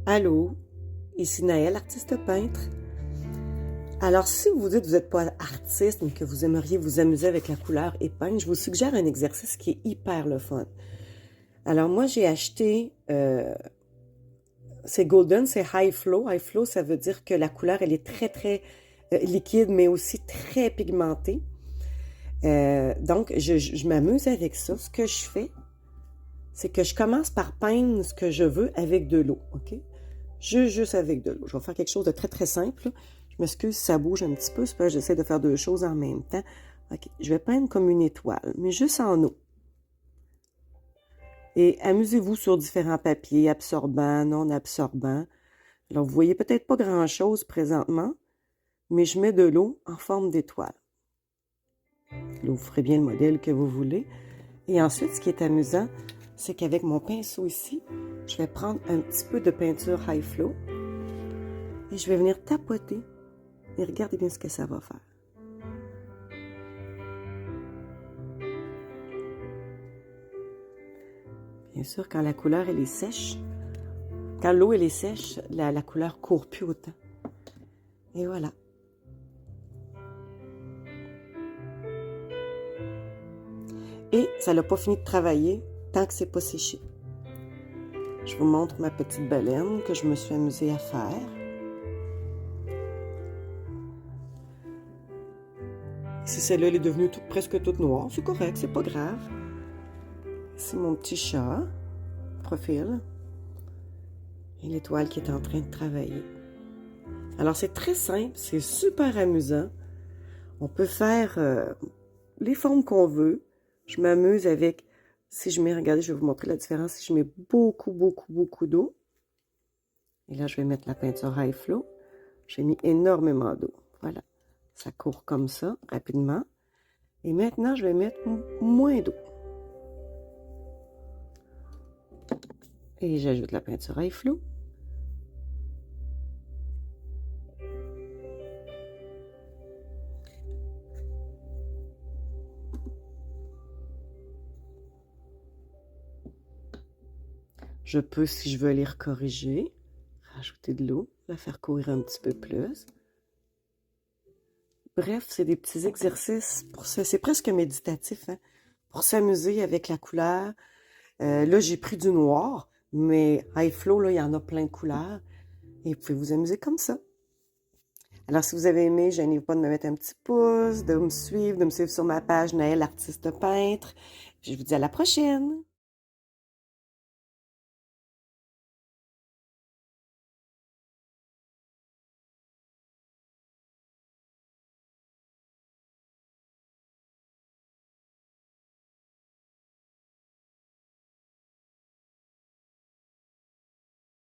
Allô, ici Naëlle, artiste peintre. Alors, si vous dites que vous n'êtes pas artiste, mais que vous aimeriez vous amuser avec la couleur et peindre, je vous suggère un exercice qui est hyper le fun. Alors, moi, j'ai acheté, c'est Golden, c'est High Flow. High Flow, ça veut dire que la couleur, elle est très, très liquide, mais aussi très pigmentée. Donc, je m'amuse avec ça. Ce que je fais, c'est que je commence par peindre ce que je veux avec de l'eau, OK? Juste avec de l'eau. Je vais faire quelque chose de très, très simple. Je m'excuse si ça bouge un petit peu, c'est parce que j'essaie de faire deux choses en même temps. OK, je vais peindre comme une étoile, mais juste en eau. Et amusez-vous sur différents papiers, absorbants, non absorbants. Alors, vous voyez peut-être pas grand-chose présentement, mais je mets de l'eau en forme d'étoile. Là, vous ferez bien le modèle que vous voulez. Et ensuite, ce qui est amusant, c'est qu'avec mon pinceau ici, je vais prendre un petit peu de peinture High Flow et je vais venir tapoter et regardez bien ce que ça va faire. Bien sûr, quand la couleur elle est sèche, quand l'eau elle est sèche, la couleur court plus autant. Et voilà. Et ça n'a pas fini de travailler tant que c'est pas séché. Je vous montre ma petite baleine que je me suis amusée à faire. Si celle-là elle est devenue presque toute noire, c'est correct, c'est pas grave. C'est mon petit chat, profil. Et l'étoile qui est en train de travailler. Alors, c'est très simple, c'est super amusant. On peut faire les formes qu'on veut. Je m'amuse avec, si je mets, regardez, je vais vous montrer la différence, si je mets beaucoup d'eau. Et là, je vais mettre la peinture High Flow. J'ai mis énormément d'eau. Voilà, ça court comme ça, rapidement. Et maintenant, je vais mettre moins d'eau. Et j'ajoute la peinture High Flow. Je peux, si je veux aller corriger, rajouter de l'eau, la faire courir un petit peu plus. Bref, c'est des petits exercices pour ça. C'est presque méditatif, hein? Pour s'amuser avec la couleur. Là, j'ai pris du noir, mais High Flow, là, il y en a plein de couleurs. Et vous pouvez vous amuser comme ça. Alors, si vous avez aimé, gênez-vous pas de me mettre un petit pouce, de me suivre sur ma page Naëlle, artiste peintre. Je vous dis à la prochaine!